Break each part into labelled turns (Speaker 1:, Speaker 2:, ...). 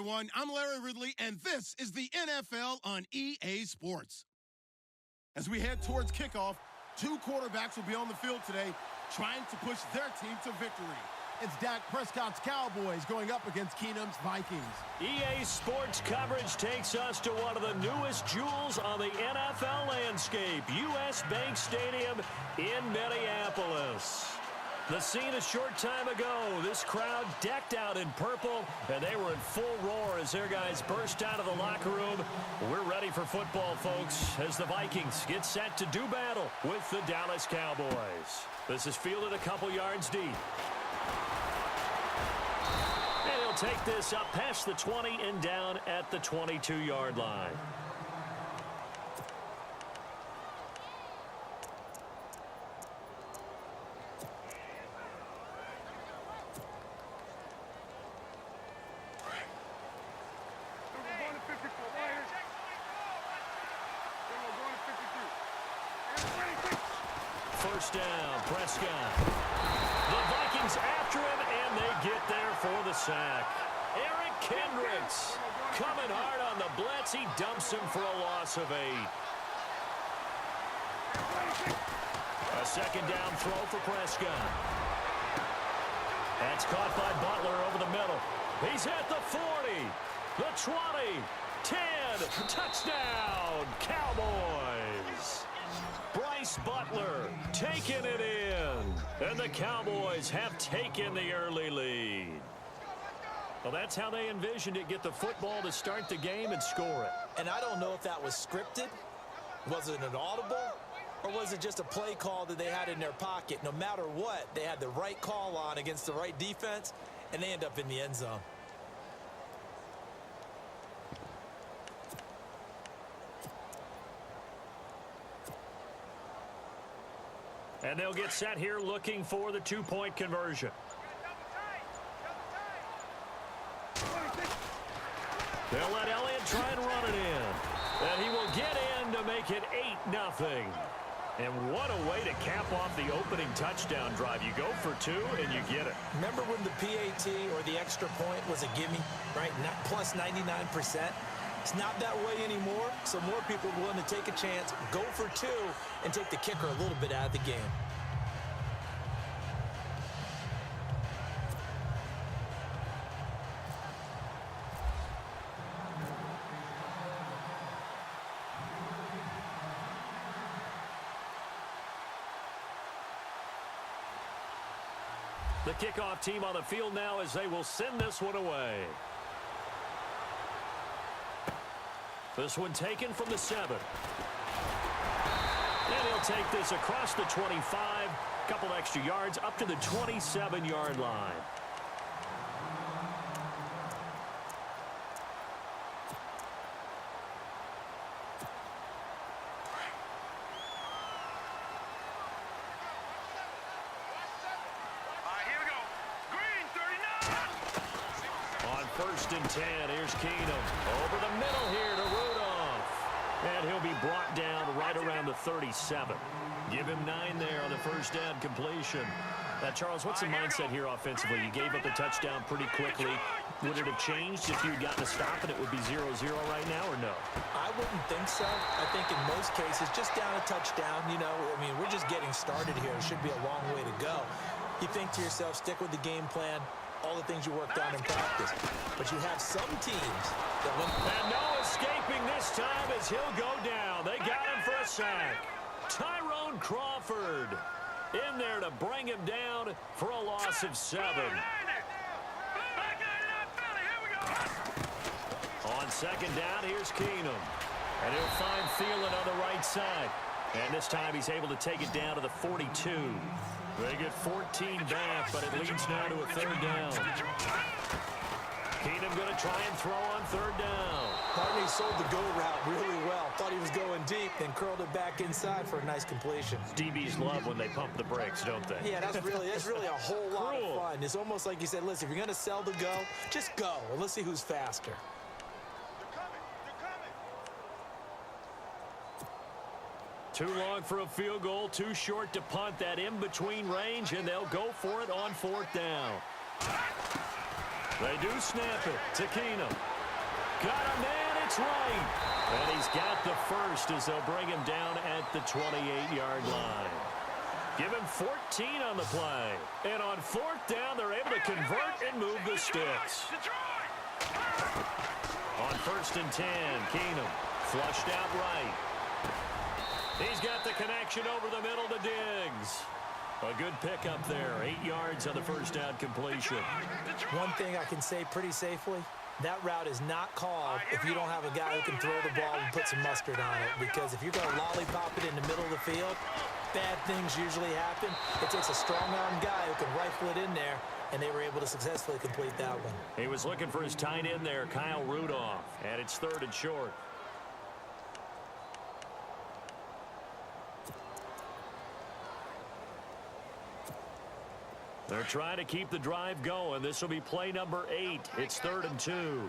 Speaker 1: everyone. I'm Larry Ridley, and this is the NFL on EA Sports. As we head towards kickoff, two quarterbacks will be on the field today trying to push their team to victory. It's Dak Prescott's Cowboys going up against Keenum's Vikings.
Speaker 2: EA Sports coverage takes us to one of the newest jewels on the NFL landscape, US Bank Stadium in Minneapolis. The scene a short time ago, this crowd decked out in purple, and they were in full roar as their guys burst out of the locker room. We're ready for football, folks, as the Vikings get set to do battle with the Dallas Cowboys. This is fielded a couple yards deep. And he'll take this up past the 20 and down at the 22-yard line. First down, Prescott. The Vikings after him, and they get there for the sack. Eric Kendricks coming hard on the blitz. He dumps him for a loss of 8. A second down throw for Prescott. That's caught by Butler over the middle. He's at the 40, the 20, 10, touchdown, Cowboys. Bryce Butler taking it in, and the Cowboys have taken the early lead. Well, that's how they envisioned it, get the football to start the game and score it.
Speaker 3: And I don't know if that was scripted, was it an audible, or was it just a play call that they had in their pocket? No matter what, they had the right call on against the right defense, and they end up in the end zone.
Speaker 2: And they'll get set here looking for the two-point conversion. They'll let Elliott try and run it in. And he will get in to make it 8-0. And what a way to cap off the opening touchdown drive. You go for 2 and you get it.
Speaker 3: Remember when the PAT or the extra point was a gimme, right? Not plus 99%. It's not that way anymore, so more people are willing to take a chance, go for 2, and take the kicker a little bit out of the game.
Speaker 2: The kickoff team on the field now as they will send this one away. This one taken from the 7. And he'll take this across the 25. Couple extra yards up to the 27-yard line. First and 10. Here's Keenum. Over the middle here to Rudolph. And he'll be brought down right around the 37. Give him 9 there on the first down completion. Now, Charles, what's the mindset here offensively? You gave up a touchdown pretty quickly. Would it have changed if you had gotten a stop and it would be 0-0 right now, or no?
Speaker 3: I wouldn't think so. I think in most cases, just down a touchdown, you know, I mean, we're just getting started here. It should be a long way to go. You think to yourself, stick with the game plan, all the things you worked on in practice. But you have some teams that win.
Speaker 2: And no escaping this time as he'll go down. They got him for a sack. Tyrone Crawford in there to bring him down for a loss of 7. On second down, here's Keenum. And he'll find Thielen on the right side. And this time he's able to take it down to the 42. They get 14 back, but it leads now to a third down. Keenum going to try and throw on third down.
Speaker 3: Harney sold the go route really well. Thought he was going deep, then curled it back inside for a nice completion.
Speaker 2: DBs love when they pump the brakes, don't they?
Speaker 3: Yeah, that's really a whole lot of fun. It's almost like you said, listen, if you're going to sell the go, just go. And let's see who's faster.
Speaker 2: Too long for a field goal, too short to punt. That in-between range, and they'll go for it on fourth down. They do snap it to Keenum. Got a man, it's right. And he's got the first as they'll bring him down at the 28-yard line. Give him 14 on the play. And on fourth down, they're able to convert and move the sticks. On first and 10, Keenum flushed out right. He's got the connection over the middle to Diggs. A good pickup there. 8 yards on the first down completion.
Speaker 3: One thing I can say pretty safely, that route is not called if you don't have a guy who can throw the ball and put some mustard on it. Because if you're going to lollipop it in the middle of the field, bad things usually happen. It takes a strong-arm guy who can rifle it in there, and they were able to successfully complete that one.
Speaker 2: He was looking for his tight end there, Kyle Rudolph, and it's 3rd and short. They're trying to keep the drive going. This will be play number 8. It's 3rd and 2. And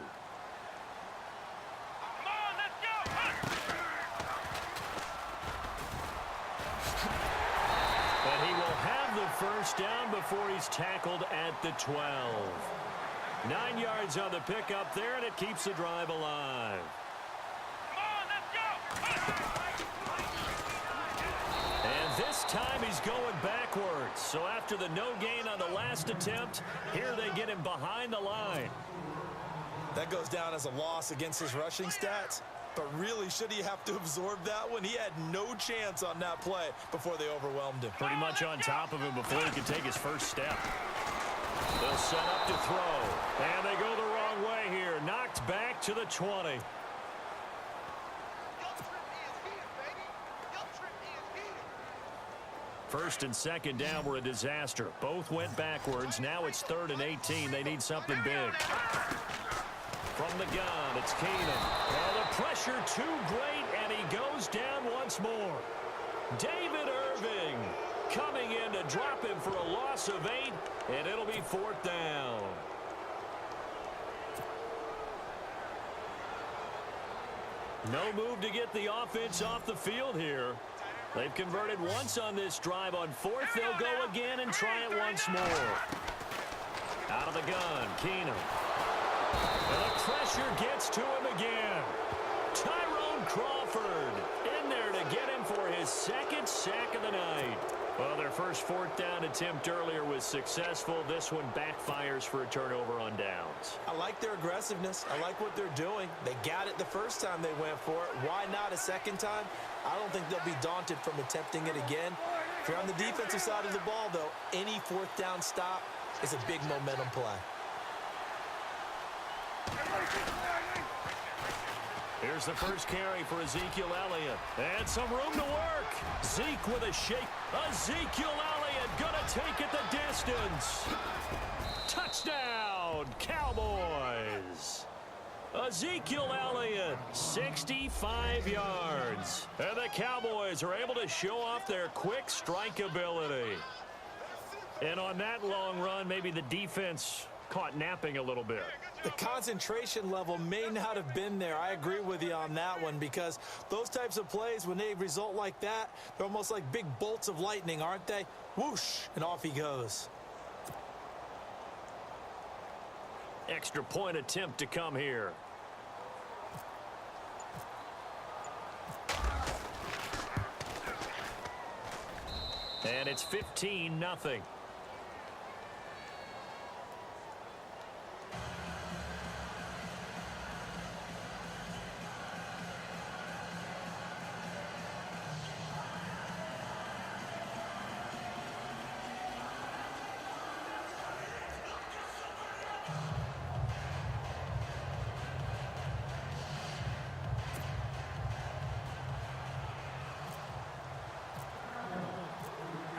Speaker 2: he will have the first down before he's tackled at the 12. 9 yards on the pickup there, and it keeps the drive alive. And this time he's going backwards. So after the no gain on the last attempt, here they get him behind the line.
Speaker 3: That goes down as a loss against his rushing stats. But really, should he have to absorb that one? He had no chance on that play before they overwhelmed him.
Speaker 2: Pretty much on top of him before he could take his first step. They'll set up to throw. And they go the wrong way here. Knocked back to the 20. First and second down were a disaster. Both went backwards. Now it's 3rd and 18. They need something big. From the gun, it's Keenum. Well, the pressure too great, and he goes down once more. David Irving coming in to drop him for a loss of 8, and it'll be 4th down. No move to get the offense off the field here. They've converted once on this drive. On 4th, they'll go again and try it once more. Out of the gun, Keenum. And the pressure gets to him again. Tyrone Crawford in there to get him for his 2nd sack of the night. Well, their first 4th down attempt earlier was successful. This one backfires for a turnover on downs.
Speaker 3: I like their aggressiveness. I like what they're doing. They got it the first time they went for it. Why not a second time? I don't think they'll be daunted from attempting it again. If you're on the defensive side of the ball, though, any 4th down stop is a big momentum play.
Speaker 2: Here's the first carry for Ezekiel Elliott. And some room to work. Zeke with a shake. Ezekiel Elliott gonna take it the distance. Touchdown, Cowboys. Ezekiel Elliott, 65 yards. And the Cowboys are able to show off their quick strike ability. And on that long run, maybe the defense caught napping a little bit.
Speaker 3: The concentration level may not have been there. I agree with you on that one, because those types of plays, when they result like that, they're almost like big bolts of lightning, aren't they? Whoosh, and off he goes.
Speaker 2: Extra point attempt to come here. And it's 15-0.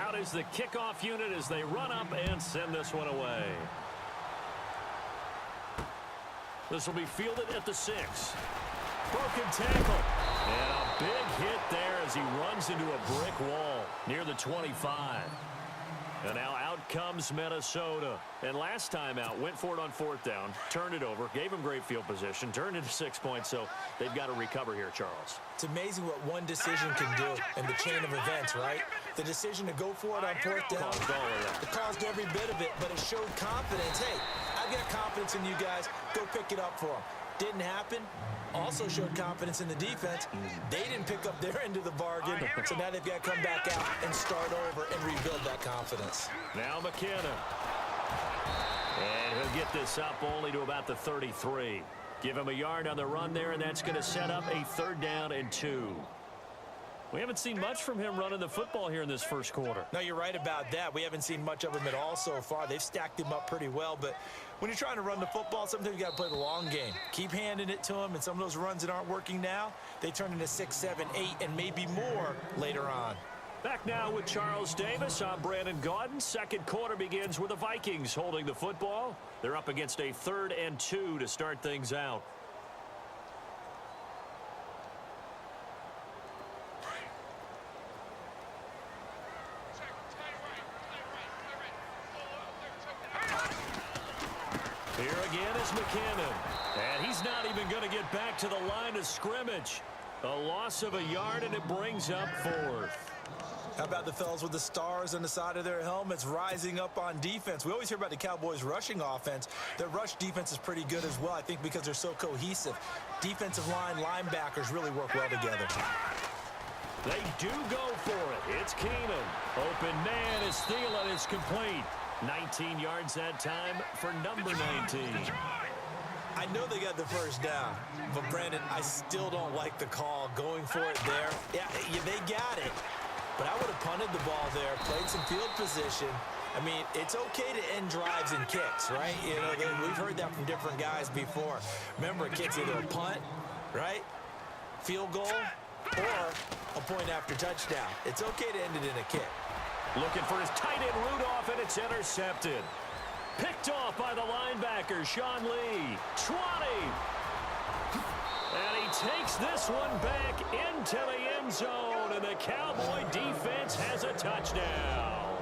Speaker 2: Out is the kickoff unit as they run up and send this one away. This will be fielded at the 6. Broken tackle. And a big hit there as he runs into a brick wall near the 25. And now out comes Minnesota. And last time out, went for it on 4th down, turned it over, gave him great field position, turned it to 6 points, so they've got to recover here, Charles.
Speaker 3: It's amazing what one decision can do in the chain of events, right? The decision to go for it on 4th down, it caused every bit of it, but it showed confidence. Hey, I've got confidence in you guys. Go pick it up for them. Didn't happen. Also showed confidence in the defense. They didn't pick up their end of the bargain, so now they've got to come back out and start over and rebuild that confidence.
Speaker 2: Now McKinnon. And he'll get this up only to about the 33. Give him a yard on the run there, and that's going to set up a 3rd down and 2. We haven't seen much from him running the football here in this first quarter.
Speaker 3: No, you're right about that. We haven't seen much of him at all so far. They've stacked him up pretty well, but when you're trying to run the football, sometimes you got to play the long game. Keep handing it to him, and some of those runs that aren't working now, they turn into 6, 7, 8, and maybe more later on.
Speaker 2: Back now with Charles Davis. I'm Brandon Gaudin. Second quarter begins with the Vikings holding the football. They're up against a 3rd and 2 to start things out. Here again is McKinnon. And he's not even going to get back to the line of scrimmage. A loss of a yard, and it brings up 4th.
Speaker 3: How about the fellas with the stars on the side of their helmets rising up on defense? We always hear about the Cowboys' rushing offense. Their rush defense is pretty good as well, I think, because they're so cohesive. Defensive line, linebackers really work well together.
Speaker 2: They do go for it. It's Keenum. Open man is Thielen is complete. 19 yards that time for number 19.
Speaker 3: I know they got the first down, but Brandon, I still don't like the call going for it there. Yeah, they got it, but I would have punted the ball there, played some field position. I mean, it's okay to end drives and kicks, right? You know, we've heard that from different guys before. Remember, a kick's either a punt, right, field goal, or a point after touchdown. It's okay to end it in a kick.
Speaker 2: Looking for his tight end Rudolph, and it's intercepted. Picked off by the linebacker, Sean Lee. 20. And he takes this one back into the end zone, and the Cowboy defense has a touchdown.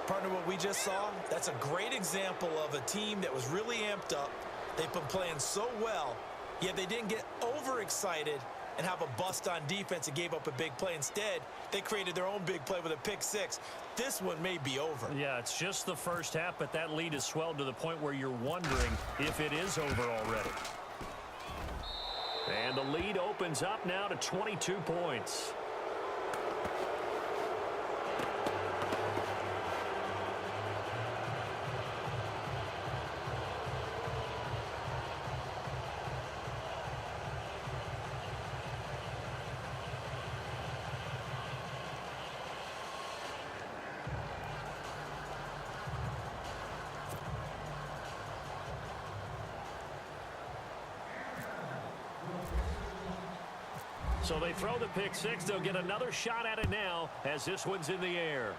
Speaker 3: Partner, what we just saw, that's a great example of a team that was really amped up. They've been playing so well, yet they didn't get overexcited and have a bust on defense and gave up a big play. Instead, they created their own big play with a pick 6. This one may be over.
Speaker 2: Yeah, it's just the first half, but that lead has swelled to the point where you're wondering if it is over already. And the lead opens up now to 22 points. So they throw the pick 6. They'll get another shot at it now as this one's in the air.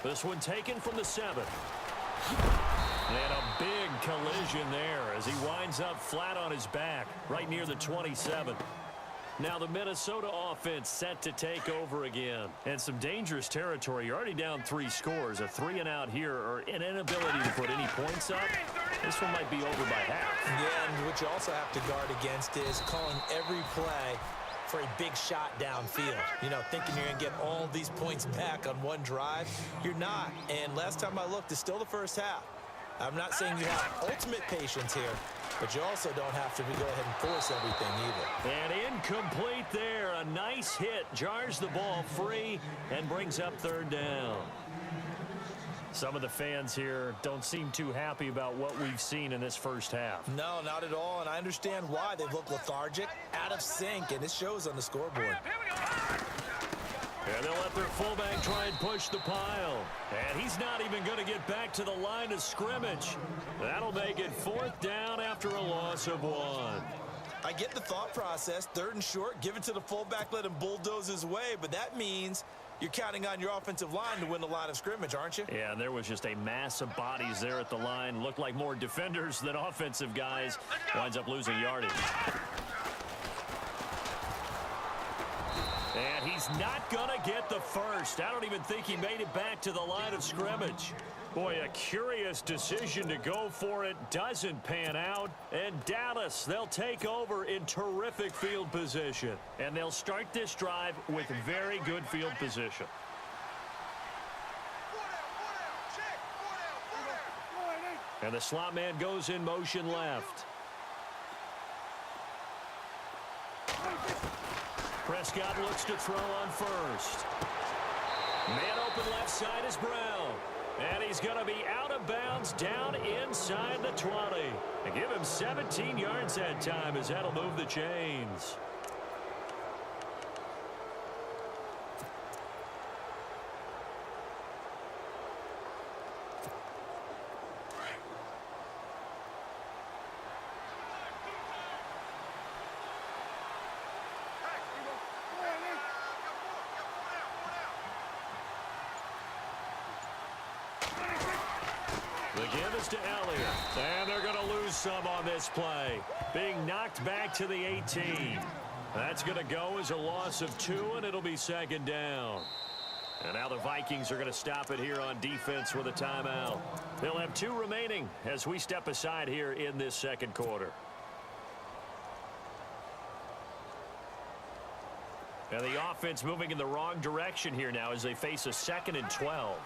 Speaker 2: This one taken from the 7. And a big collision there as he winds up flat on his back right near the 27. Now the Minnesota offense set to take over again. And some dangerous territory. You're already down 3 scores. A 3-and-out here or an inability to put any points up. This one might be over by half.
Speaker 3: Yeah, and what you also have to guard against is calling every play for a big shot downfield. You know, thinking you're going to get all these points back on one drive. You're not. And last time I looked, it's still the first half. I'm not saying you have ultimate patience here, but you also don't have to go ahead and force everything either.
Speaker 2: And incomplete there. A nice hit. Jars the ball free and brings up 3rd down. Some of the fans here don't seem too happy about what we've seen in this first half.
Speaker 3: No, not at all, and I understand why. They've looked lethargic, out of sync, and it shows on the scoreboard.
Speaker 2: And they'll let their fullback try and push the pile. And he's not even going to get back to the line of scrimmage. That'll make it 4th down after a loss of 1.
Speaker 3: I get the thought process. 3rd and short, give it to the fullback, let him bulldoze his way, but that means you're counting on your offensive line to win the line of scrimmage, aren't you?
Speaker 2: Yeah, and there was just a mass of bodies there at the line. Looked like more defenders than offensive guys. Winds up losing yardage. And he's not going to get the first. I don't even think he made it back to the line of scrimmage. Boy, a curious decision to go for it. Doesn't pan out. And Dallas, they'll take over in terrific field position. And they'll start this drive with very good field position. And the slot man goes in motion left. Prescott looks to throw on first. Man open left side is Brown. And he's going to be out of bounds down inside the 20. And give him 17 yards that time as that'll move the chains. The give is to Elliott. And they're going to lose some on this play. Being knocked back to the 18. That's going to go as a loss of 2, and it'll be second down. And now the Vikings are going to stop it here on defense with a timeout. They'll have 2 remaining as we step aside here in this second quarter. And the offense moving in the wrong direction here now as they face a 2nd and 12.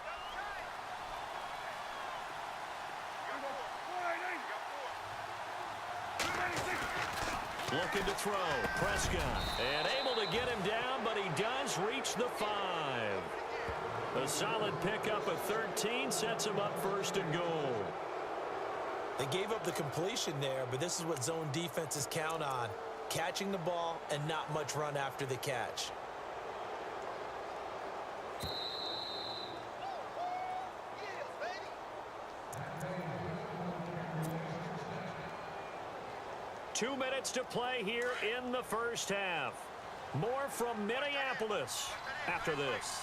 Speaker 2: Looking to throw. Prescott. And able to get him down, but he does reach the 5. A solid pickup of 13 sets him up first and goal.
Speaker 3: They gave up the completion there, but this is what zone defenses count on. Catching the ball and not much run after the catch.
Speaker 2: Two minutes to play here in the first half. More from Minneapolis after this.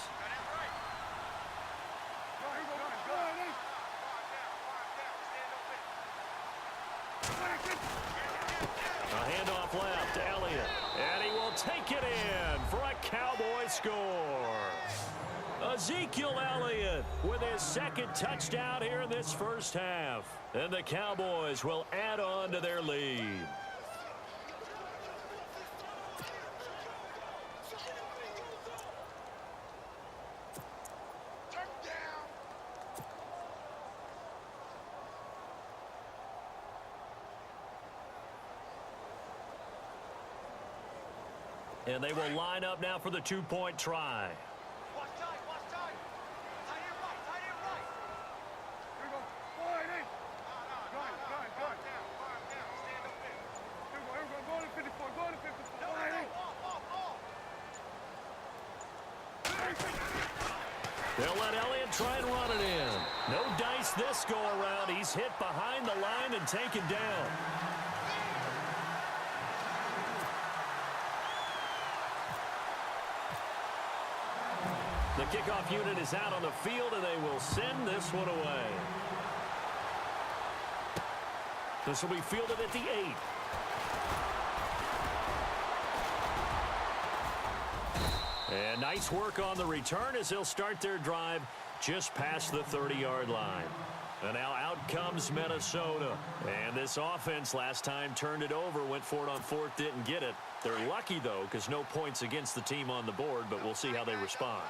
Speaker 2: A handoff left to Elliott. And he will take it in for a Cowboy score. Ezekiel Elliott with his 2nd touchdown here in this first half. And the Cowboys will add on to their lead. And they will line up now for the 2-point try. They'll let Elliott try and run it in. No dice this go around. He's hit behind the line and taken down. The kickoff unit is out on the field, and they will send this one away. This will be fielded at the 8. And nice work on the return as they'll start their drive just past the 30-yard line. And now out comes Minnesota. And this offense last time turned it over, went for it on 4th, didn't get it. They're lucky, though, because no points against the team on the board, but we'll see how they respond.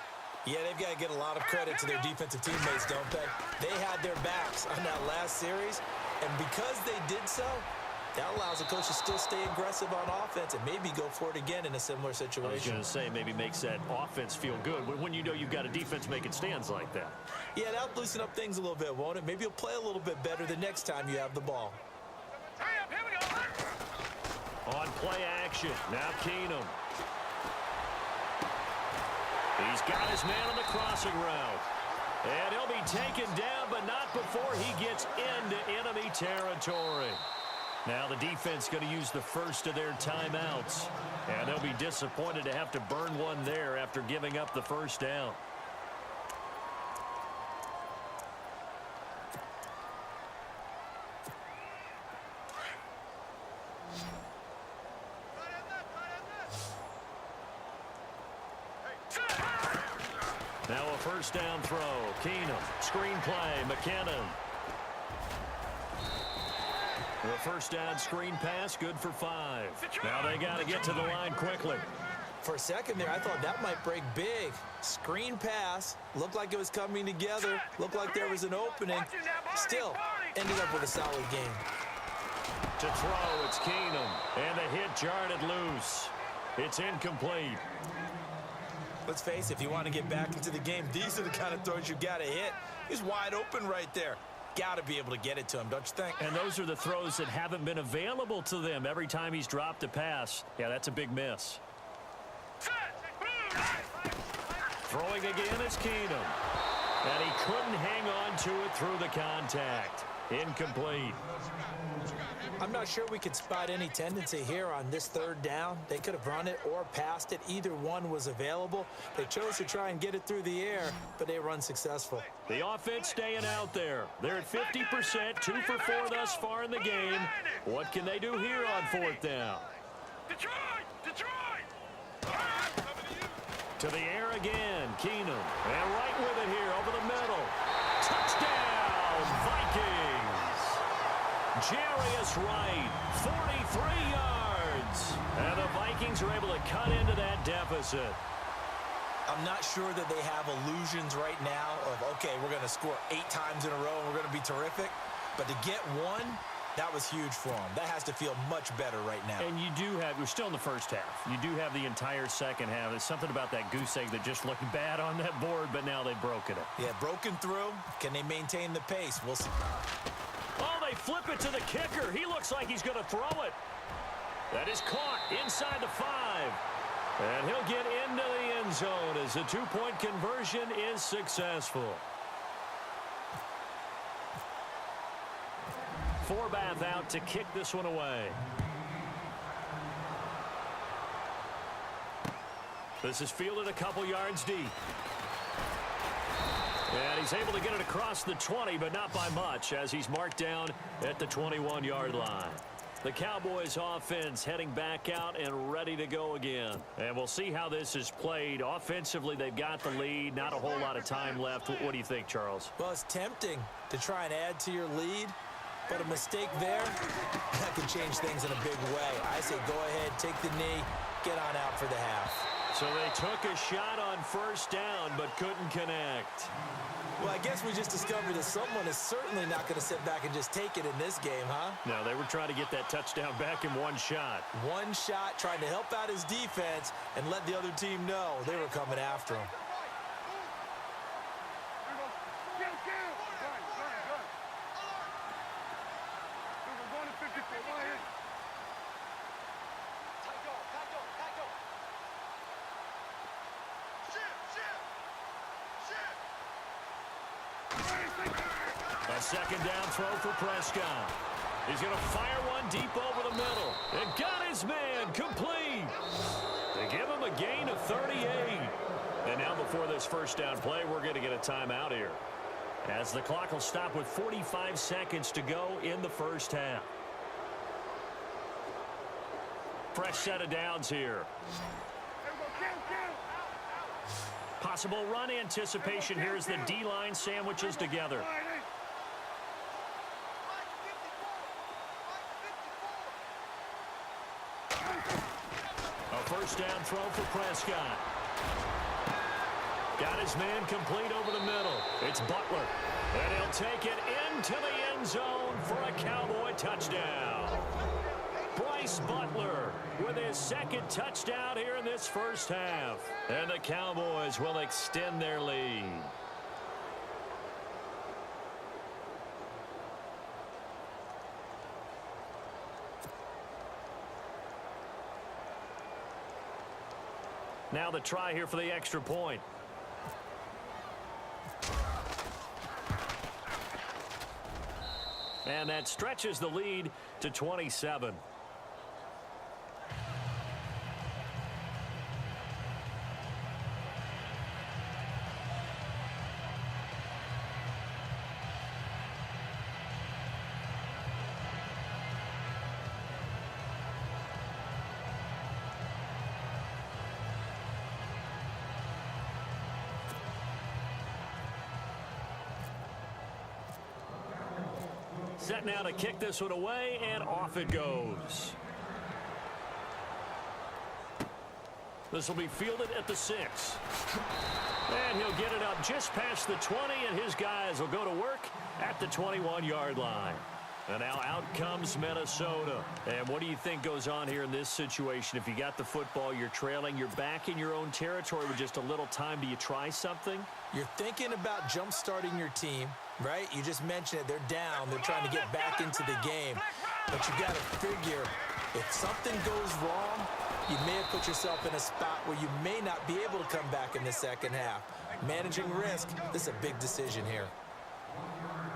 Speaker 3: Yeah, they've got to get a lot of credit to their defensive teammates, don't they? They had their backs on that last series, and because they did so, that allows the coach to still stay aggressive on offense and maybe go for it again in a similar situation.
Speaker 2: I was going to say, maybe makes that offense feel good when you know you've got a defense making stands like that.
Speaker 3: Yeah, that'll loosen up things a little bit, won't it? Maybe you'll play a little bit better the next time you have the ball.
Speaker 2: On play action, now Keenum. He's got his man on the crossing route. And he'll be taken down, but not before he gets into enemy territory. Now the defense going to use the first of their timeouts. And they'll be disappointed to have to burn one there after giving up the first down. Now a first down throw. Keenum. Screen play. McKinnon. The first down screen pass. Good for 5. Now they got to get to the line quickly.
Speaker 3: For a second there, I thought that might break big. Screen pass. Looked like it was coming together. Looked like there was an opening. Still, ended up with a solid game.
Speaker 2: To throw, it's Keenum. And the hit jarred it loose. It's incomplete.
Speaker 3: Let's face it, if you want to get back into the game, these are the kind of throws you got to hit. He's wide open right there. Got to be able to get it to him, don't you think?
Speaker 2: And those are the throws that haven't been available to them every time he's dropped a pass. Yeah, that's a big miss. Throwing again is Keenum. And he couldn't hang on to it through the contact. Incomplete.
Speaker 3: I'm not sure we could spot any tendency here on this third down. They could have run it or passed it. Either one was available. They chose to try and get it through the air, but they were unsuccessful.
Speaker 2: The offense staying out there. They're at 50%, 2 for 4 thus far in the game. What can they do here on fourth down? To the air again, Keenum. And right with it here over the middle. Touchdown, Vikings. Jarius Wright, 43 yards. And the Vikings are able to cut into that deficit.
Speaker 3: I'm not sure that they have illusions right now of, okay, we're going to score 8 times in a row and we're going to be terrific. But to get one, that was huge for them. That has to feel much better right now.
Speaker 2: And you do have, we're still in the first half. You do have the entire second half. There's something about that goose egg that just looked bad on that board, but now they've broken it.
Speaker 3: Yeah, broken through. Can they maintain the pace? We'll see.
Speaker 2: Oh, they flip it to the kicker. He looks like he's going to throw it. That is caught inside the 5. And he'll get into the end zone as the 2-point conversion is successful. Forbath out to kick this one away. This is fielded a couple yards deep. And he's able to get it across the 20, but not by much, as he's marked down at the 21-yard line. The Cowboys offense heading back out and ready to go again. And we'll see how this is played. Offensively, they've got the lead. Not a whole lot of time left. What do you think, Charles?
Speaker 3: Well, it's tempting to try and add to your lead, but a mistake there, that can change things in a big way. I say go ahead, take the knee, get on out for the half.
Speaker 2: So they took a shot on first down, but couldn't connect.
Speaker 3: Well, I guess we just discovered that someone is certainly not going to sit back and just take it in this game, huh?
Speaker 2: No, they were trying to get that touchdown back in one shot.
Speaker 3: One shot, trying to help out his defense and let the other team know they were coming after him.
Speaker 2: A second down throw for Prescott. He's going to fire one deep over the middle. And got his man complete. They give him a gain of 38. And now before this first down play, we're going to get a timeout here, as the clock will stop with 45 seconds to go in the first half. Fresh set of downs here. Possible run anticipation here as the D-line sandwiches together. A first down throw for Prescott. Got his man complete over the middle. It's Butler. And he'll take it into the end zone for a Cowboy touchdown. Bryce Butler with his second touchdown here in this first half. And the Cowboys will extend their lead. Now the try here for the extra point. And that stretches the lead to 27. Set now to kick this one away, and off it goes. This will be fielded at the 6. And he'll get it up just past the 20, and his guys will go to work at the 21-yard line. And now out comes Minnesota. And what do you think goes on here in this situation? If you got the football, you're trailing, you're back in your own territory with just a little time. Do you try something?
Speaker 3: You're thinking about jump-starting your team, right? You just mentioned it. They're down. They're trying to get back into the game. But you got to figure, if something goes wrong, you may have put yourself in a spot where you may not be able to come back in the second half. Managing risk, this is a big decision here.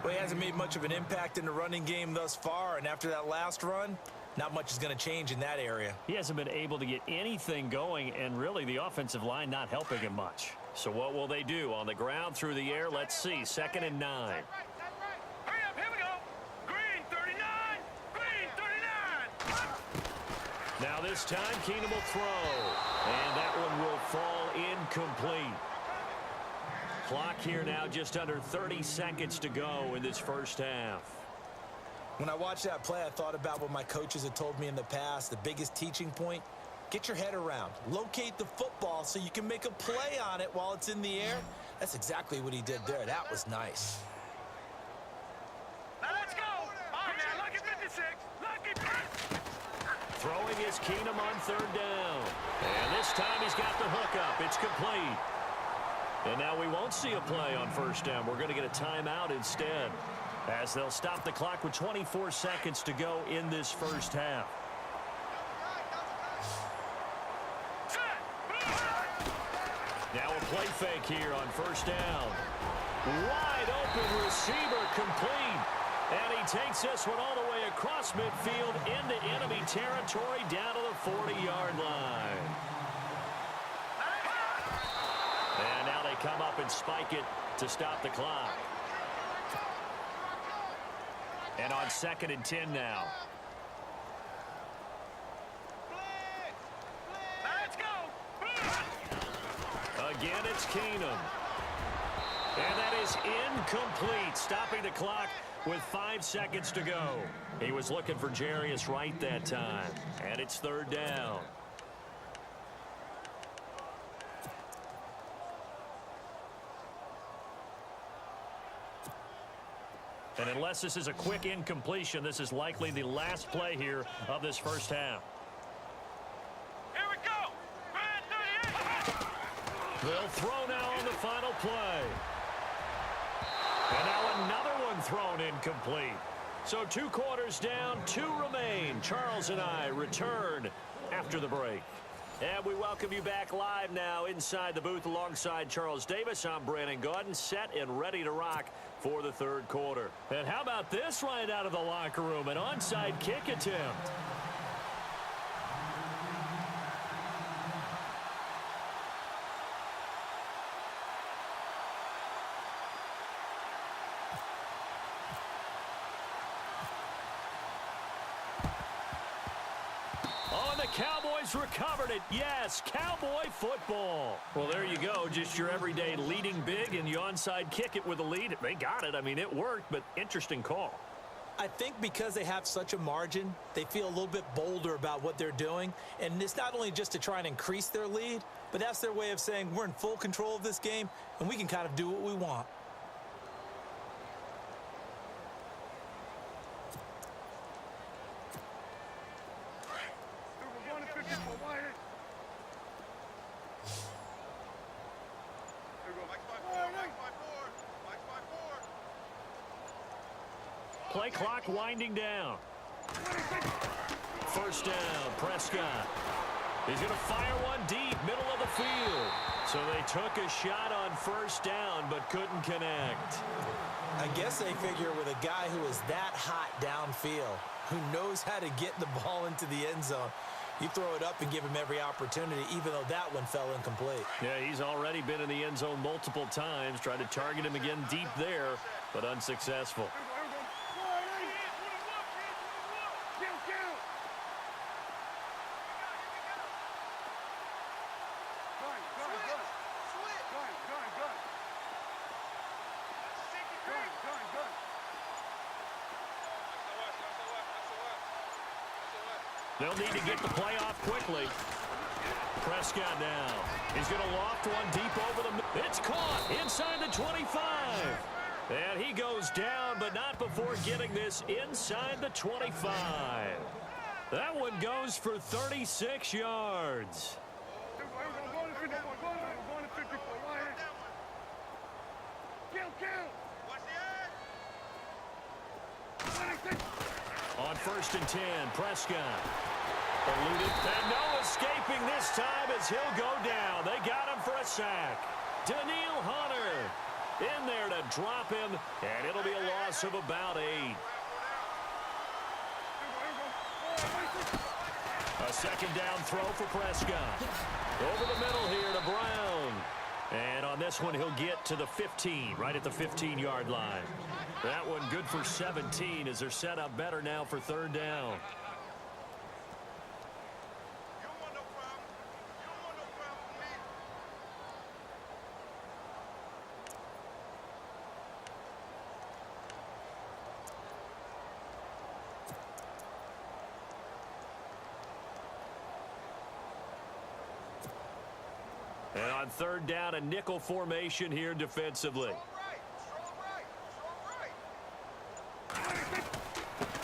Speaker 3: Well, he hasn't made much of an impact in the running game thus far, and after that last run, not much is going to change in that area.
Speaker 2: He hasn't been able to get anything going, and really the offensive line not helping him much. So what will they do? On the ground, through the air, let's see. 2nd and 9.
Speaker 4: Hurry up, here we go. Green 39, green 39.
Speaker 2: Now this time, Keenum will throw, and that one will fall incomplete. Clock here now, just under 30 seconds to go in this first half.
Speaker 3: When I watched that play, I thought about what my coaches had told me in the past. The biggest teaching point, get your head around. Locate the football so you can make a play on it while it's in the air. That's exactly what he did there. That was nice.
Speaker 4: Now let's go. All right, now, lucky 56. Lucky 56.
Speaker 2: Throwing is Keenum on 3rd down. And this time he's got the hook up. It's complete. And now we won't see a play on 1st down. We're going to get a timeout instead, as they'll stop the clock with 24 seconds to go in this first half. Now a play fake here on 1st down. Wide open receiver, complete. And he takes this one all the way across midfield into enemy territory down to the 40-yard line. And now they come up and spike it to stop the clock. And on 2nd and 10 now.
Speaker 4: Let's go.
Speaker 2: Again, it's Keenum. And that is incomplete, stopping the clock with 5 seconds to go. He was looking for Jarius Wright that time. And it's 3rd down. And unless this is a quick incompletion, this is likely the last play here of this first half.
Speaker 4: Here we go. Red 38.
Speaker 2: They'll throw now on the final play. And now another one thrown incomplete. So 2 quarters down, 2 remain. Charles and I return after the break. And we welcome you back live now inside the booth alongside Charles Davis. I'm Brandon Gaudin, set and ready to rock for the 3rd quarter. And how about this right out of the locker room? An onside kick attempt. Cowboys recovered it. Yes, Cowboy football. Well, there you go. Just your everyday leading big, and you onside kick it with a lead. They got it. I mean, it worked, but interesting call.
Speaker 3: I think because they have such a margin, they feel a little bit bolder about what they're doing. And it's not only just to try and increase their lead, but that's their way of saying we're in full control of this game, and we can kind of do what we want.
Speaker 2: Play clock winding down. 1st down, Prescott. He's going to fire one deep, middle of the field. So they took a shot on 1st down, but couldn't connect.
Speaker 3: I guess they figure with a guy who is that hot downfield, who knows how to get the ball into the end zone, you throw it up and give him every opportunity, even though that one fell incomplete.
Speaker 2: Yeah, he's already been in the end zone multiple times, tried to target him again deep there, but unsuccessful. They'll need to get the play off quickly. Prescott now. He's going to loft one deep over the... It's caught inside the 25. And he goes down, but not before getting this inside the 25. That one goes for 36 yards. On 1st and 10, Prescott. Eluded, and no escaping this time as he'll go down. They got him for a sack. Daniil Hunter in there to drop him, and it'll be a loss of about 8. A 2nd down throw for Prescott. Over the middle here to Brown. And on this one, he'll get to the 15, right at the 15-yard line. That one good for 17 as they're set up better now for 3rd down. And on 3rd down, a nickel formation here defensively.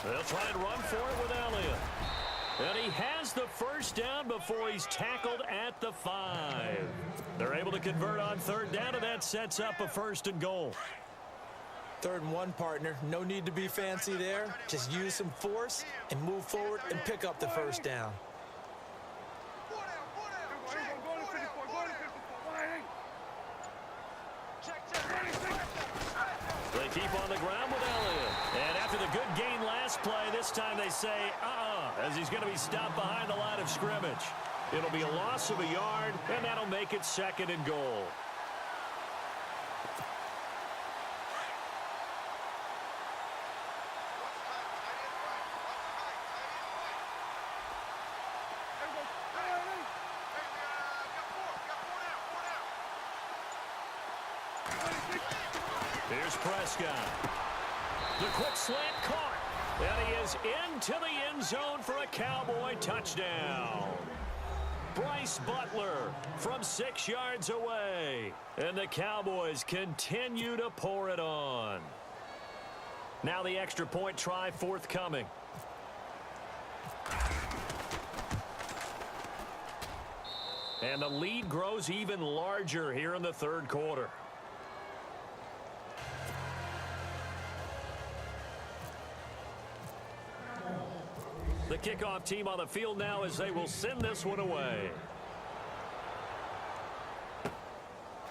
Speaker 2: They'll try and run for it with Elliott. And he has the 1st down before he's tackled at the 5. They're able to convert on 3rd down, and that sets up a 1st and goal.
Speaker 3: 3rd and 1, partner. No need to be fancy there. Just use some force and move forward and pick up the 1st down.
Speaker 2: They keep on the ground with Elliott. And after the good gain last play, this time they say, as he's going to be stopped behind the line of scrimmage. It'll be a loss of a yard, and that'll make it 2nd and goal. Here's Prescott. The quick slant caught. And he is into the end zone for a Cowboy touchdown. Bryce Butler from 6 yards away. And the Cowboys continue to pour it on. Now the extra point try forthcoming. And the lead grows even larger here in the 3rd quarter. The kickoff team on the field now as they will send this one away.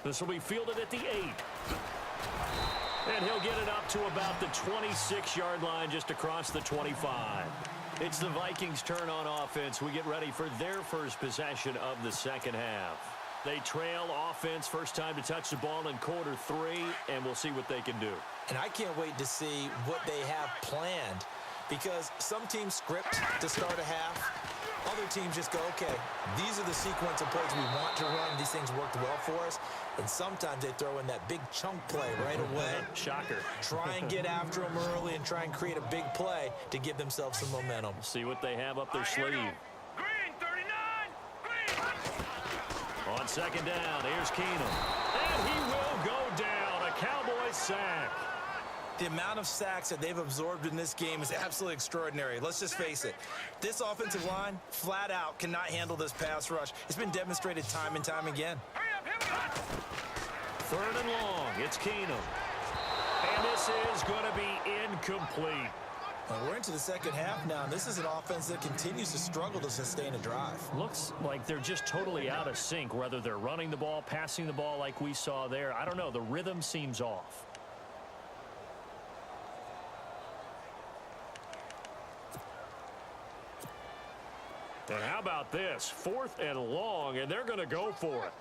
Speaker 2: This will be fielded at the 8. And he'll get it up to about the 26-yard line just across the 25. It's the Vikings' turn on offense. We get ready for their first possession of the 2nd half. They trail offense, first time to touch the ball in quarter 3, and we'll see what they can do.
Speaker 3: And I can't wait to see what they have planned. Because some teams script to start a half. Other teams just go, okay, these are the sequence of plays we want to run. These things worked well for us. And sometimes they throw in that big chunk play right away.
Speaker 2: Shocker.
Speaker 3: Try and get after them early and try and create a big play to give themselves some momentum.
Speaker 2: See what they have up their sleeve.
Speaker 4: Green, 39! Green!
Speaker 2: On 2nd down, here's Keenum. And he will go down. A Cowboys sack.
Speaker 3: The amount of sacks that they've absorbed in this game is absolutely extraordinary. Let's just face it. This offensive line, flat out, cannot handle this pass rush. It's been demonstrated time and time again.
Speaker 4: Hurry up, here we go!
Speaker 2: 3rd and long. It's Keenum. And this is going to be incomplete.
Speaker 3: Well, we're into the 2nd half now, and this is an offense that continues to struggle to sustain a drive.
Speaker 2: Looks like they're just totally out of sync, whether they're running the ball, passing the ball like we saw there. I don't know. The rhythm seems off. And how about this? 4th and long, and they're going to go for it.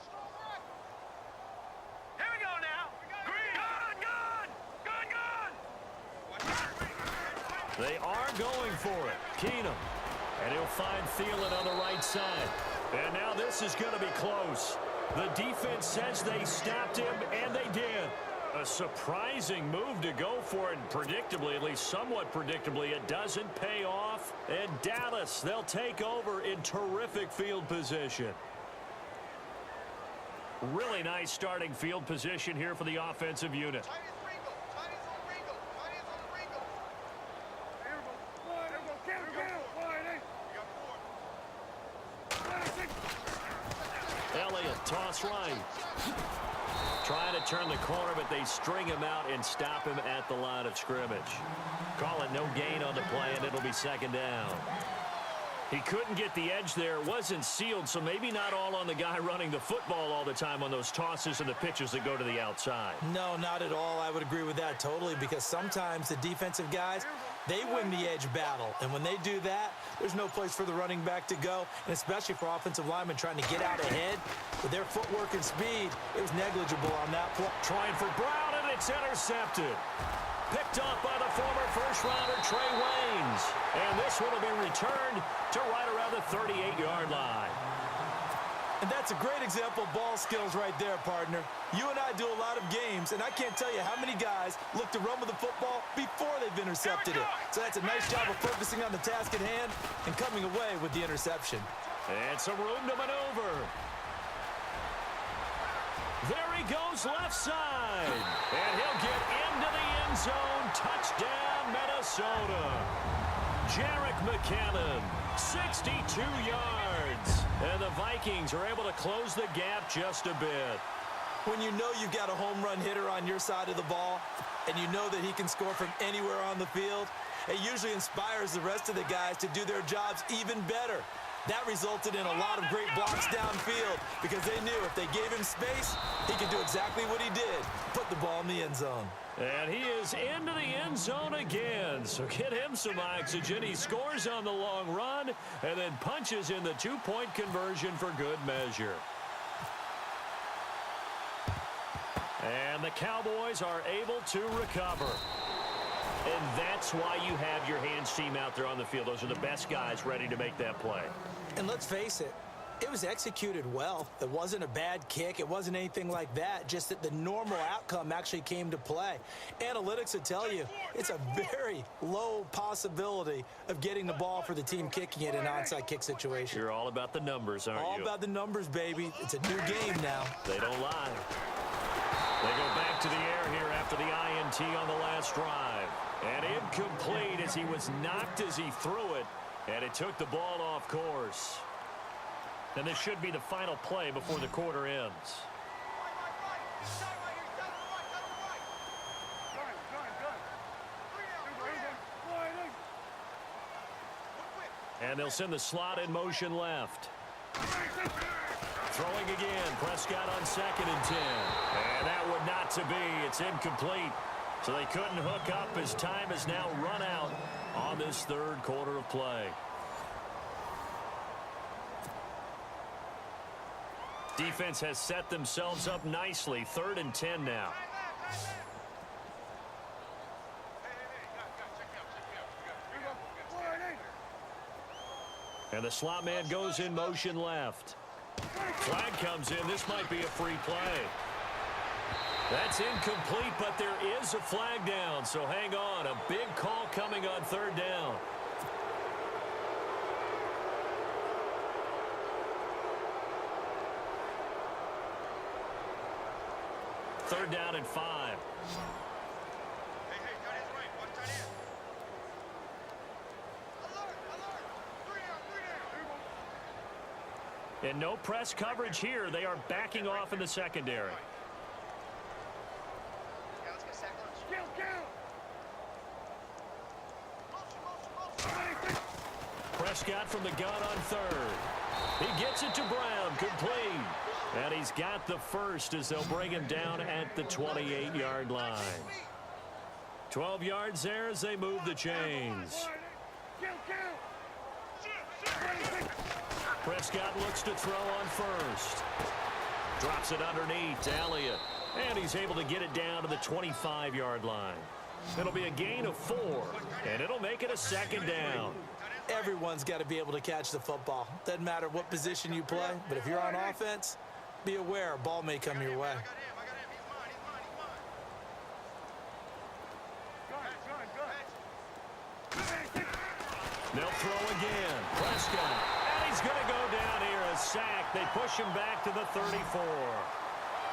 Speaker 4: Here we go now! Green! Gun!
Speaker 2: They are going for it. Keenum. And he'll find Thielen on the right side. And now this is going to be close. The defense says they stopped him, and they did. A surprising move to go for it, and predictably, at least somewhat predictably, it doesn't pay off. And Dallas, they'll take over in terrific field position. Really nice starting field position here for the offensive unit. Toss right. Trying to turn the corner, but they string him out and stop him at the line of scrimmage. Call it no gain on the play, and it'll be second down. He couldn't get the edge there. It wasn't sealed, so maybe not all on the guy running the football all the time on those tosses and the pitches that go to the outside.
Speaker 3: No, not at all. I would agree with that totally, because sometimes the defensive guys, they win the edge battle. And when they do that, there's no place for the running back to go, and especially for offensive linemen trying to get out ahead. With their footwork and speed, it was negligible on that play.
Speaker 2: Trying for Brown, and it's intercepted. Picked off by the former first-rounder Trey Waynes. And this one will be returned to right around the 38-yard line.
Speaker 3: And that's a great example of ball skills right there, partner. You and I do a lot of games, and I can't tell you how many guys look to run with the football before they've intercepted it. So that's a nice job of focusing on the task at hand and coming away with the interception.
Speaker 2: And some room to maneuver. There he goes left side. And he'll get into the end zone. Touchdown, Minnesota. Jerick McKinnon, 62 yards. And the Vikings are able to close the gap just a bit.
Speaker 3: When you know you've got a home run hitter on your side of the ball, and you know that he can score from anywhere on the field, it usually inspires the rest of the guys to do their jobs even better. That resulted in a lot of great blocks downfield because they knew if they gave him space, he could do exactly what he did, put the ball in the end zone.
Speaker 2: And he is into the end zone again, so get him some oxygen. He scores on the long run and then punches in the two-point conversion for good measure. And the Cowboys are able to recover. And that's why you have your hands team out there on the field. Those are the best guys ready to make that play.
Speaker 3: And let's face it, it was executed well. It wasn't a bad kick. It wasn't anything like that, just that the normal outcome actually came to play. Analytics will tell you it's a very low possibility of getting the ball for the team kicking it in an onside kick situation.
Speaker 2: You're all about the numbers, aren't you?
Speaker 3: All about the numbers, baby. It's a new game now.
Speaker 2: They don't lie. They go back to the air here after the INT on the last drive. And incomplete as he was knocked as he threw it. And it took the ball off course. And this should be the final play before the quarter ends. And they'll send the slot in motion left. Throwing again. Prescott on 2nd and 10. And that would not to be. It's incomplete. So they couldn't hook up as time has now run out on this third quarter of play. Defense has set themselves up nicely. 3rd and 10 now. And the slot man goes in motion left. Flag comes in. This might be a free play. That's incomplete, but there is a flag down, so hang on. A big call coming on 3rd down. Third down and 5. And no press coverage here. They are backing off in the secondary. Prescott from the gun on 3rd. He gets it to Brown, complete. And he's got the first as they'll bring him down at the 28-yard line. 12 yards there as they move the chains. Prescott looks to throw on 1st. Drops it underneath to Elliott. And he's able to get it down to the 25-yard line. It'll be a gain of 4, and it'll make it a 2nd down.
Speaker 3: Everyone's got to be able to catch the football. Doesn't matter what position you play, but if you're on offense, be aware a ball may come your way.
Speaker 2: They'll throw again. Prescott. And he's going to go down here. A sack. They push him back to the 34.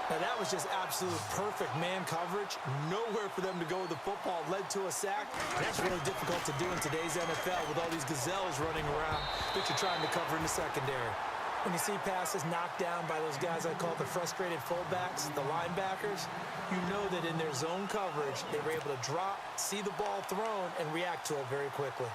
Speaker 3: Now, that was just absolute perfect man coverage. Nowhere for them to go with the football. Led to a sack. That's really difficult to do in today's NFL with all these gazelles running around that you're trying to cover in the secondary. When you see passes knocked down by those guys I call the frustrated fullbacks, the linebackers, you know that in their zone coverage, they were able to drop, see the ball thrown, and react to it very quickly.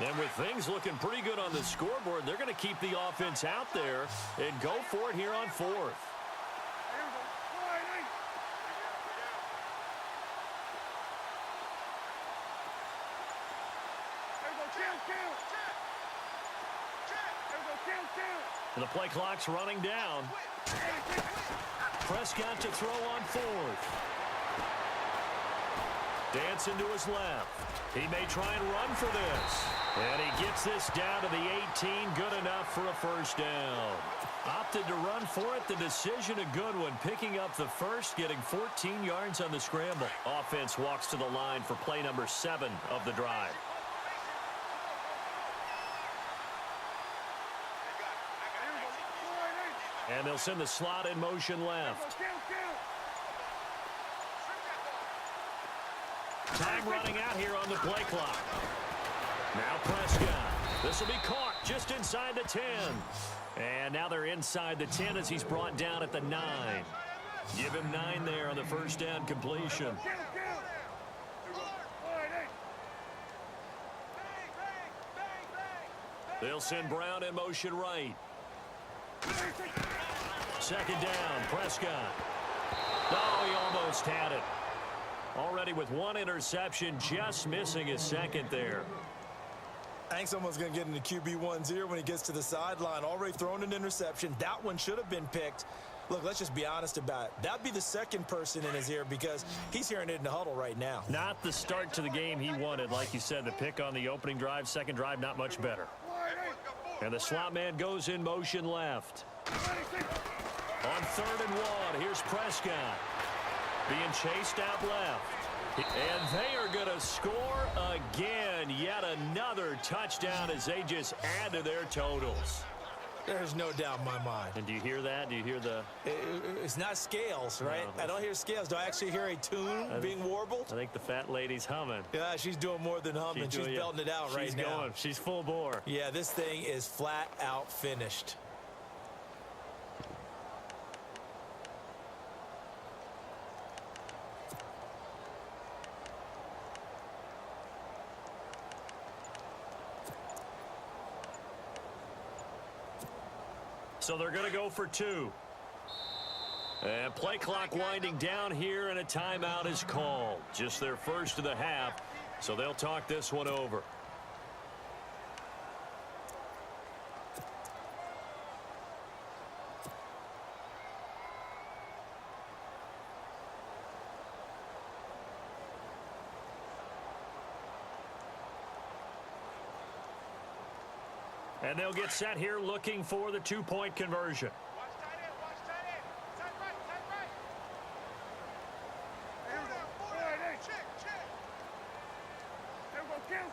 Speaker 2: And with things looking pretty good on the scoreboard, they're going to keep the offense out there and go for it here on fourth. And the play clock's running down. Prescott to throw on fourth. Dancing to his left. He may try and run for this. And he gets this down to the 18. Good enough for a first down. Opted to run for it. The decision a good one. Picking up the first, getting 14 yards on the scramble. Offense walks to the line for play number 7 of the drive. And they'll send the slot in motion left. Time running out here on the play clock. Now Prescott. This will be caught just inside the 10. And now they're inside the 10 as he's brought down at the 9. Give him 9 there on the first down completion. They'll send Brown in motion right. Second down, Prescott. Oh, he almost had it. Already with one interception, just missing his second there.
Speaker 3: I think someone's going to get into QB1's ear when he gets to the sideline. Already thrown an interception. That one should have been picked. Look, let's just be honest about it. That'd be the second person in his ear because he's hearing it in the huddle right now.
Speaker 2: Not the start to the game he wanted. Like you said, the pick on the opening drive, second drive, not much better. And the slot man goes in motion left. On 3rd and 1, here's Prescott. Being chased out left. And they are going to score again. Yet another touchdown as they just add to their totals.
Speaker 3: There's no doubt in my mind.
Speaker 2: And do you hear that? Do you hear the...
Speaker 3: It's not scales, right?
Speaker 2: No,
Speaker 3: I don't hear scales. Do I actually hear a tune being warbled?
Speaker 2: I think the fat lady's humming.
Speaker 3: Yeah, she's doing more than humming. She's belting it out right now.
Speaker 2: She's going. She's full bore.
Speaker 3: Yeah, this thing is flat out finished.
Speaker 2: So they're going to go for 2. And play clock winding down here, and a timeout is called. Just their first of the half, so they'll talk this one over. And they'll get set here looking for the 2-point conversion.
Speaker 4: Watch tight end, watch tight end. Tight right, tight right. Here we go. Check, check. There we go, kill.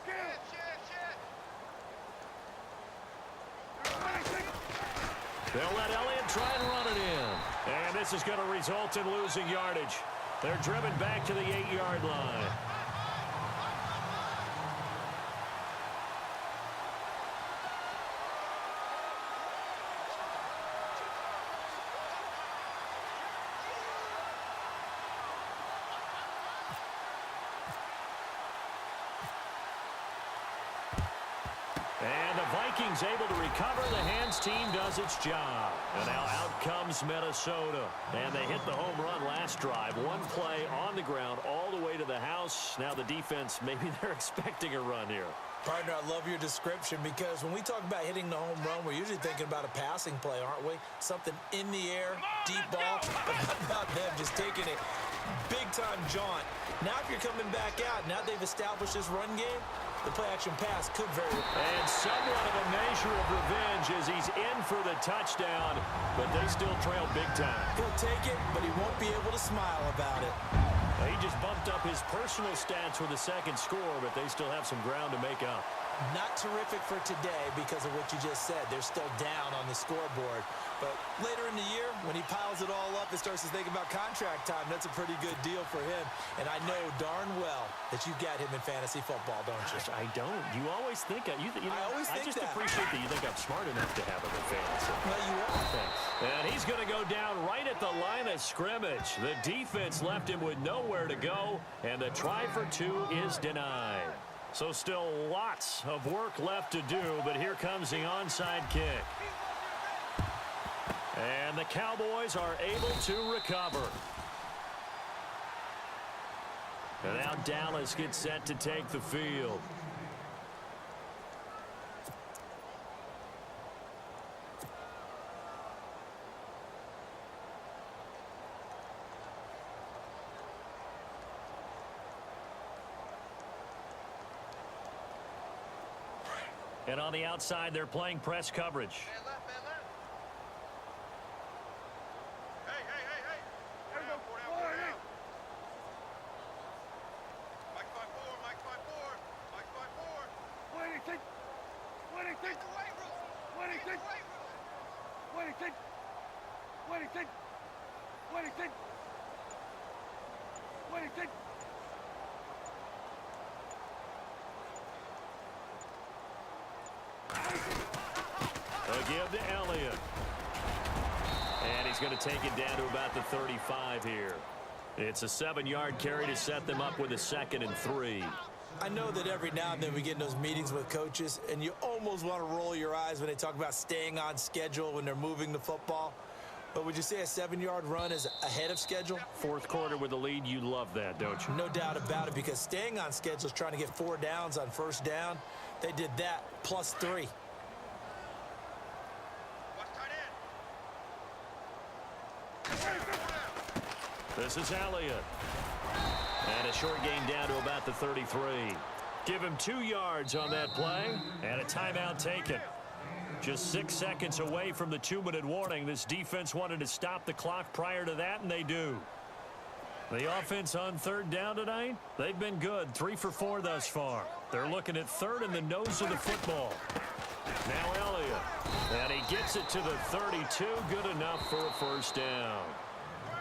Speaker 2: They'll let Elliott try and run it in. And this is going to result in losing yardage. They're driven back to the 8-yard line. And the Vikings able to recover. The hands team does its job. And now out comes Minnesota. And they hit the home run last drive. One play on the ground all the way to the house. Now the defense, maybe they're expecting a run here.
Speaker 3: Partner, I love your description because when we talk about hitting the home run, we're usually thinking about a passing play, aren't we? Something in the air, deep ball. But how about them just taking it big-time jaunt? Now if you're coming back out, now they've established this run game, the play-action pass could very well.
Speaker 2: And somewhat of a measure of revenge as he's in for the touchdown, but they still trail big time.
Speaker 3: He'll take it, but he won't be able to smile about it.
Speaker 2: He just bumped up his personal stats with the second score, but they still have some ground to make up.
Speaker 3: Not terrific for today because of what you just said. They're still down on the scoreboard. But later in the year, when he piles it all up and starts to think about contract time, that's a pretty good deal for him. And I know darn well that you got him in fantasy football, don't you?
Speaker 2: Gosh, I don't. You always think I just
Speaker 3: that.
Speaker 2: appreciate that you think I'm smart enough to have him in fantasy.
Speaker 3: Well, you are.
Speaker 2: Thanks. And he's going to go down right at the line of scrimmage. The defense left him with nowhere to go, and the try for two is denied. So still lots of work left to do, but here comes the onside kick. And the Cowboys are able to recover. And now Dallas gets set to take the field. And on the outside, they're playing press coverage.
Speaker 4: Man left. Hey. Down. Mike 5-4. What do you think?
Speaker 2: A give to Elliott. And he's going to take it down to about the 35 here. It's a 7-yard carry to set them up with a 2nd and 3.
Speaker 3: I know that every now and then we get in those meetings with coaches, and you almost want to roll your eyes when they talk about staying on schedule when they're moving the football. But would you say a 7-yard run is ahead of schedule?
Speaker 2: Fourth quarter with the lead, you love that, don't you?
Speaker 3: No doubt about it, because staying on schedule is trying to get 4 downs on first down. They did that plus 3.
Speaker 2: This is Elliott. And a short gain down to about the 33. Give him 2 yards on that play, and a timeout taken. Just 6 seconds away from the 2-minute warning. This defense wanted to stop the clock prior to that, and they do. The offense on 3rd down tonight, they've been good. 3 for 4 thus far. They're looking at 3rd in the nose of the football. Now Elliott. And he gets it to the 32. Good enough for a first down.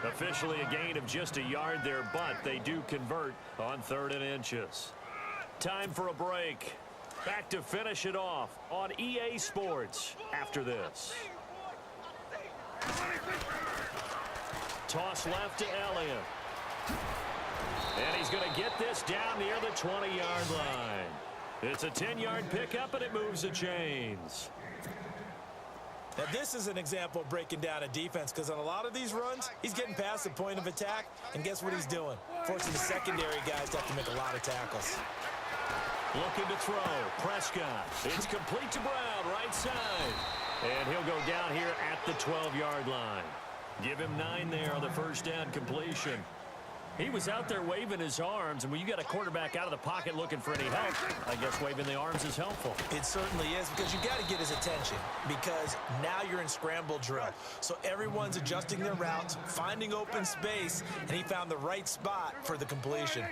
Speaker 2: Officially a gain of just a yard there, but they do convert on 3rd and inches. Time for a break. Back to finish it off on EA Sports after this. Toss left to Elliott. And he's going to get this down near the 20-yard line. It's a 10-yard pickup, and it moves the chains.
Speaker 3: Now, this is an example of breaking down a defense, because on a lot of these runs, he's getting past the point of attack, and guess what he's doing? Forcing the secondary guys to have to make a lot of tackles.
Speaker 2: Looking to throw. Prescott. It's complete to Brown, right side. And he'll go down here at the 12-yard line. Give him 9 there on the first down completion. He was out there waving his arms, and when you got a quarterback out of the pocket looking for any help, I guess waving the arms is helpful.
Speaker 3: It certainly is, because you got to get his attention, because now you're in scramble drill. So everyone's adjusting their routes, finding open space, and he found the right spot for the completion.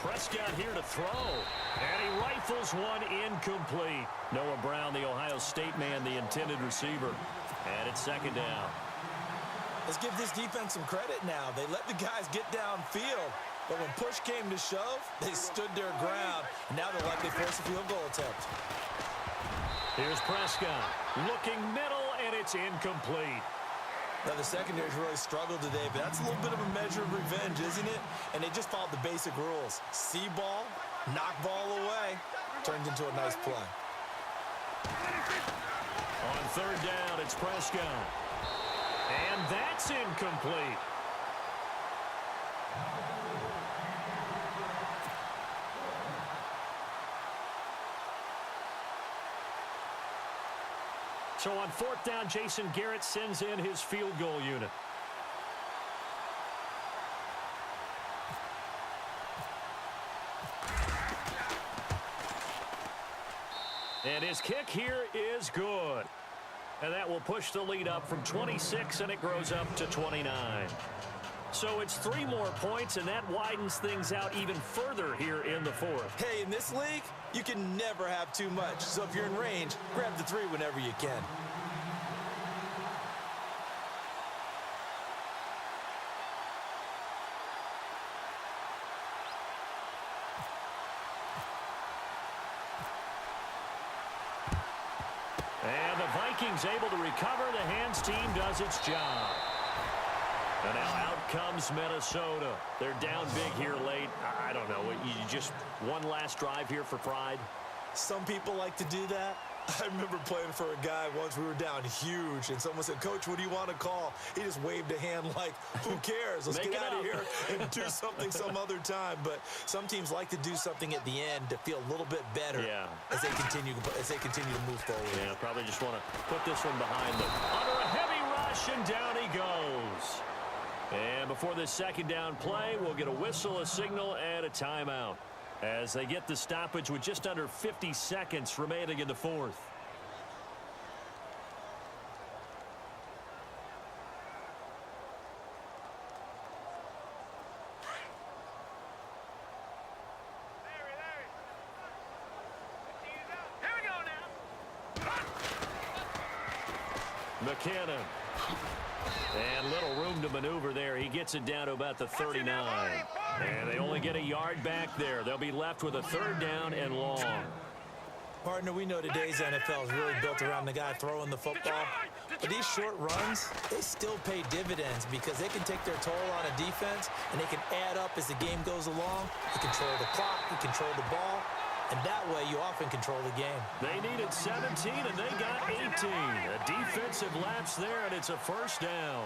Speaker 2: Prescott here to throw, and he rifles one incomplete. Noah Brown, the Ohio State man, the intended receiver, and it's 2nd down.
Speaker 3: Let's give this defense some credit now. They let the guys get downfield, but when push came to shove, they stood their ground, and now they'll likely force a field goal attempt.
Speaker 2: Here's Prescott, looking middle, and it's incomplete.
Speaker 3: Now, the secondary's really struggled today, but that's a little bit of a measure of revenge, isn't it? And they just followed the basic rules. See ball, knock ball away, turns into a nice play.
Speaker 2: On 3rd down, it's Prescott. And that's incomplete. So on 4th down, Jason Garrett sends in his field goal unit. And his kick here is good. And that will push the lead up from 26, and it grows up to 29. So it's 3 more points, and that widens things out even further here in the 4th.
Speaker 3: Hey, in this league, you can never have too much. So if you're in range, grab the 3 whenever you can.
Speaker 2: And the Vikings able to recover. The hands team does its job. And now out comes Minnesota. They're down big here late. I don't know. You just one last drive here for pride?
Speaker 3: Some people like to do that. I remember playing for a guy once. We were down huge, and someone said, "Coach, what do you want to call?" He just waved a hand like, who cares? Let's get out of here and do something some other time. But some teams like to do something at the end to feel a little bit better as they continue to move forward.
Speaker 2: Yeah, probably just want to put this one behind them. Under a heavy rush, and down he goes. And before this second down play, we'll get a whistle, a signal, and a timeout as they get the stoppage with just under 50 seconds remaining in the 4th.
Speaker 4: Here we go now.
Speaker 2: McKinnon. And little room to maneuver there. He gets it down to about the 39. And they only get a yard back there. They'll be left with a 3rd down and long.
Speaker 3: Partner, we know today's NFL is really built around the guy throwing the football. But these short runs, they still pay dividends because they can take their toll on a defense, and they can add up as the game goes along. You control the clock, you control the ball, and that way you often control the game.
Speaker 2: They needed 17, and they got 18. A defensive lapse there, and it's a 1st down.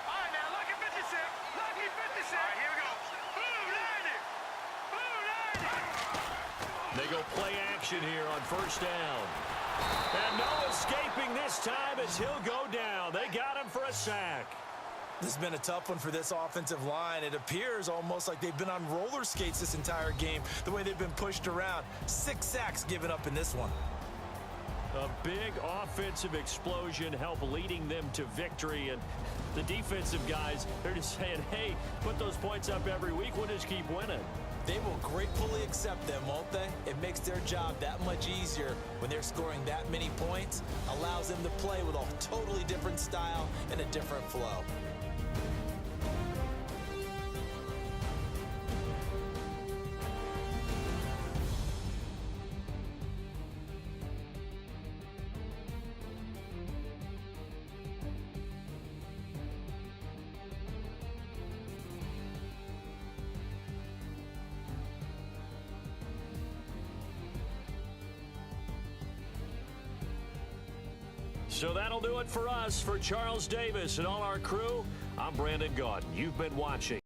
Speaker 4: All right, now, lucky 56. Lucky 56. All right, here we go. Boom, landed. Boom, landed.
Speaker 2: They go play action here on 1st down. And no escaping this time as he'll go down. They got him for a sack.
Speaker 3: This has been a tough one for this offensive line. It appears almost like they've been on roller skates this entire game, the way they've been pushed around. 6 sacks given up in this one.
Speaker 2: A big offensive explosion help leading them to victory. And the defensive guys, they're just saying, hey, put those points up every week. We'll just keep winning.
Speaker 3: They will gratefully accept them, won't they? It makes their job that much easier when they're scoring that many points. Allows them to play with a totally different style and a different flow.
Speaker 2: So that'll do it for us. For Charles Davis and all our crew, I'm Brandon Gaudin. You've been watching